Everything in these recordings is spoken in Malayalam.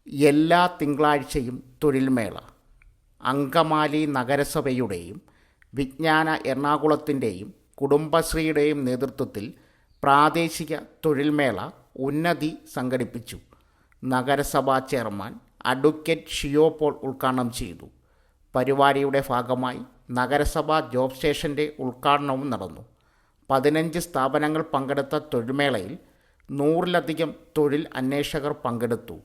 എല്ലാ തിങ്കളാഴ്ചയും തൊഴിൽമേള. അങ്കമാലി നഗരസഭയുടെയും വിജ്ഞാന എറണാകുളത്തിൻ്റെയും കുടുംബശ്രീയുടെയും നേതൃത്വത്തിൽ പ്രാദേശിക തൊഴിൽമേള ഉന്നതി സംഘടിപ്പിച്ചു. നഗരസഭാ ചെയർമാൻ അഡ്വക്കേറ്റ് ഷിയോ പോൾ ഉദ്ഘാടനം ചെയ്തു. പരിപാടിയുടെ ഭാഗമായി നഗരസഭാ ജോബ് സ്റ്റേഷൻ്റെ ഉദ്ഘാടനവും നടന്നു. 15 സ്ഥാപനങ്ങൾ പങ്കെടുത്ത തൊഴിൽമേളയിൽ 100-ലധികം തൊഴിൽ അന്വേഷകർ പങ്കെടുത്തു.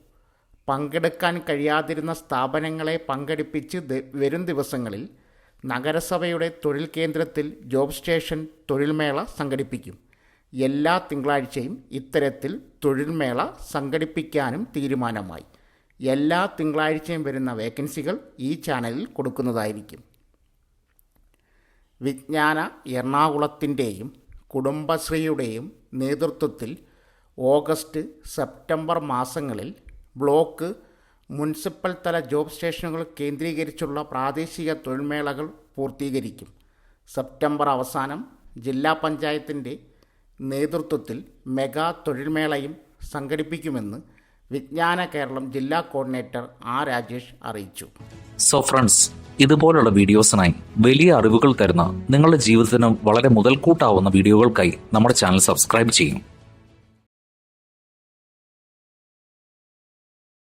പങ്കെടുക്കാൻ കഴിയാതിരുന്ന സ്ഥാപനങ്ങളെ പങ്കെടുപ്പിച്ച് വരും ദിവസങ്ങളിൽ നഗരസഭയുടെ തൊഴിൽ കേന്ദ്രത്തിൽ ജോബ് സ്റ്റേഷൻ തൊഴിൽമേള സംഘടിപ്പിക്കും. എല്ലാ തിങ്കളാഴ്ചയും ഇത്തരത്തിൽ തൊഴിൽമേള സംഘടിപ്പിക്കാനും തീരുമാനമായി. എല്ലാ തിങ്കളാഴ്ചയും വരുന്ന വേക്കൻസികൾ ഈ ചാനലിൽ കൊടുക്കുന്നതായിരിക്കും. വിജ്ഞാന എറണാകുളത്തിൻ്റെയും കുടുംബശ്രീയുടെയും നേതൃത്വത്തിൽ ഓഗസ്റ്റ്, സെപ്റ്റംബർ മാസങ്ങളിൽ ബ്ലോക്ക്, മുനിസിപ്പൽ തല ജോബ് സ്റ്റേഷനുകൾ കേന്ദ്രീകരിച്ചുള്ള പ്രാദേശിക തൊഴിൽമേളകൾ പൂർത്തീകരിക്കും. സെപ്റ്റംബർ അവസാനം ജില്ലാ പഞ്ചായത്തിൻ്റെ നേതൃത്വത്തിൽ മെഗാ തൊഴിൽമേളയും സംഘടിപ്പിക്കുമെന്ന് വിജ്ഞാന കേരളം ജില്ലാ കോർഡിനേറ്റർ ആർ രാജേഷ് അറിയിച്ചു. സോ ഫ്രണ്ട്സ്, ഇതുപോലുള്ള വീഡിയോസിനായി വലിയ അറിവുകൾ തരുന്ന നിങ്ങളുടെ ജീവിതത്തിന് വളരെ മുതൽക്കൂട്ടാവുന്ന വീഡിയോകൾക്കായി നമ്മുടെ ചാനൽ സബ്സ്ക്രൈബ് ചെയ്യും.